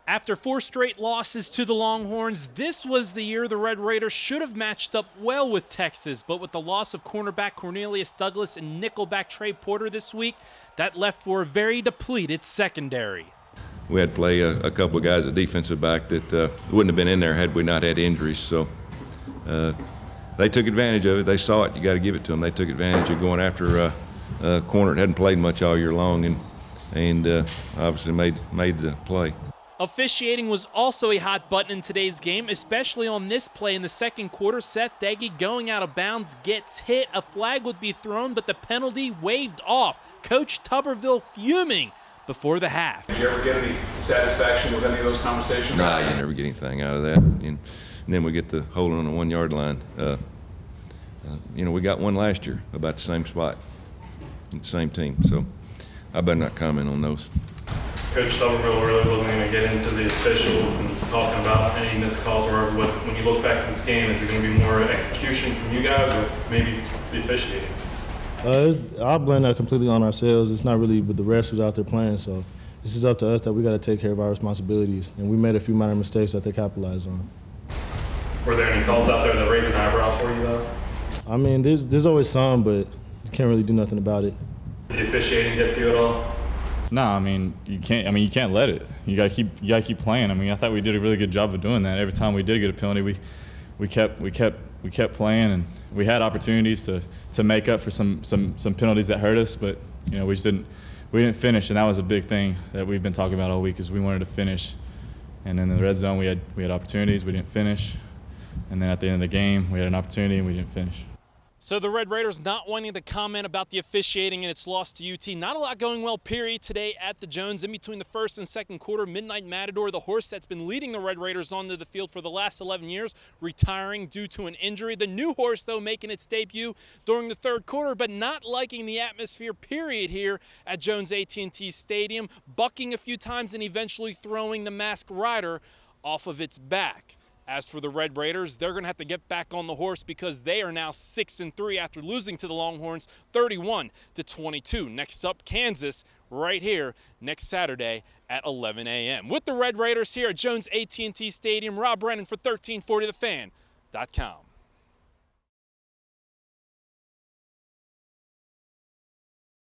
After 4 straight losses to the Longhorns, this was the year the Red Raiders should have matched up well with Texas, but with the loss of cornerback Cornelius Douglas and nickelback Trey Porter this week, that left for a very depleted secondary. We had to play a couple of guys at defensive back that wouldn't have been in there had we not had injuries. So they took advantage of it. They saw it. You got to give it to them. They took advantage of going after a corner that hadn't played much all year long and obviously made the play. Officiating was also a hot button in today's game, especially on this play in the second quarter. Seth Deggy going out of bounds, gets hit. A flag would be thrown, but the penalty waved off. Coach Tuberville fuming before the half. Did you ever get any satisfaction with any of those conversations? Nah, you never get anything out of that. And then we get the holding on the 1 yard line. We got one last year about the same spot, the same team. So I better not comment on those. Coach Tuberville really wasn't going to get into the officials and talking about any missed calls or what. When you look back at this game, is it going to be more execution from you guys or maybe the officiating? I'll blame that completely on ourselves. It's not really with the refs who's out there playing, so this is up to us that we got to take care of our responsibilities. And we made a few minor mistakes that they capitalized on. Were there any calls out there that raised an eyebrow for you, though? I mean, there's always some, but you can't really do nothing about it. Did the officiating get to you at all? No, I mean you can't. I mean you can't let it. You gotta keep playing. I mean I thought we did a really good job of doing that. Every time we did get a penalty, we kept playing, and we had opportunities to make up for some penalties that hurt us. But we just didn't finish, and that was a big thing that we've been talking about all week is we wanted to finish. And then in the red zone we had opportunities, we didn't finish, and then at the end of the game we had an opportunity and we didn't finish. So the Red Raiders not wanting to comment about the officiating and its loss to UT. Not a lot going well, period, today at the Jones. In between the first and second quarter, Midnight Matador, the horse that's been leading the Red Raiders onto the field for the last 11 years, retiring due to an injury. The new horse, though, making its debut during the third quarter, but not liking the atmosphere, period, here at Jones AT&T Stadium, bucking a few times and eventually throwing the Masked Rider off of its back. As for the Red Raiders, they're going to have to get back on the horse because they are now 6-3 after losing to the Longhorns 31-22. Next up, Kansas, right here next Saturday at 11 a.m. With the Red Raiders here at Jones AT&T Stadium, Rob Brennan for 1340thefan.com.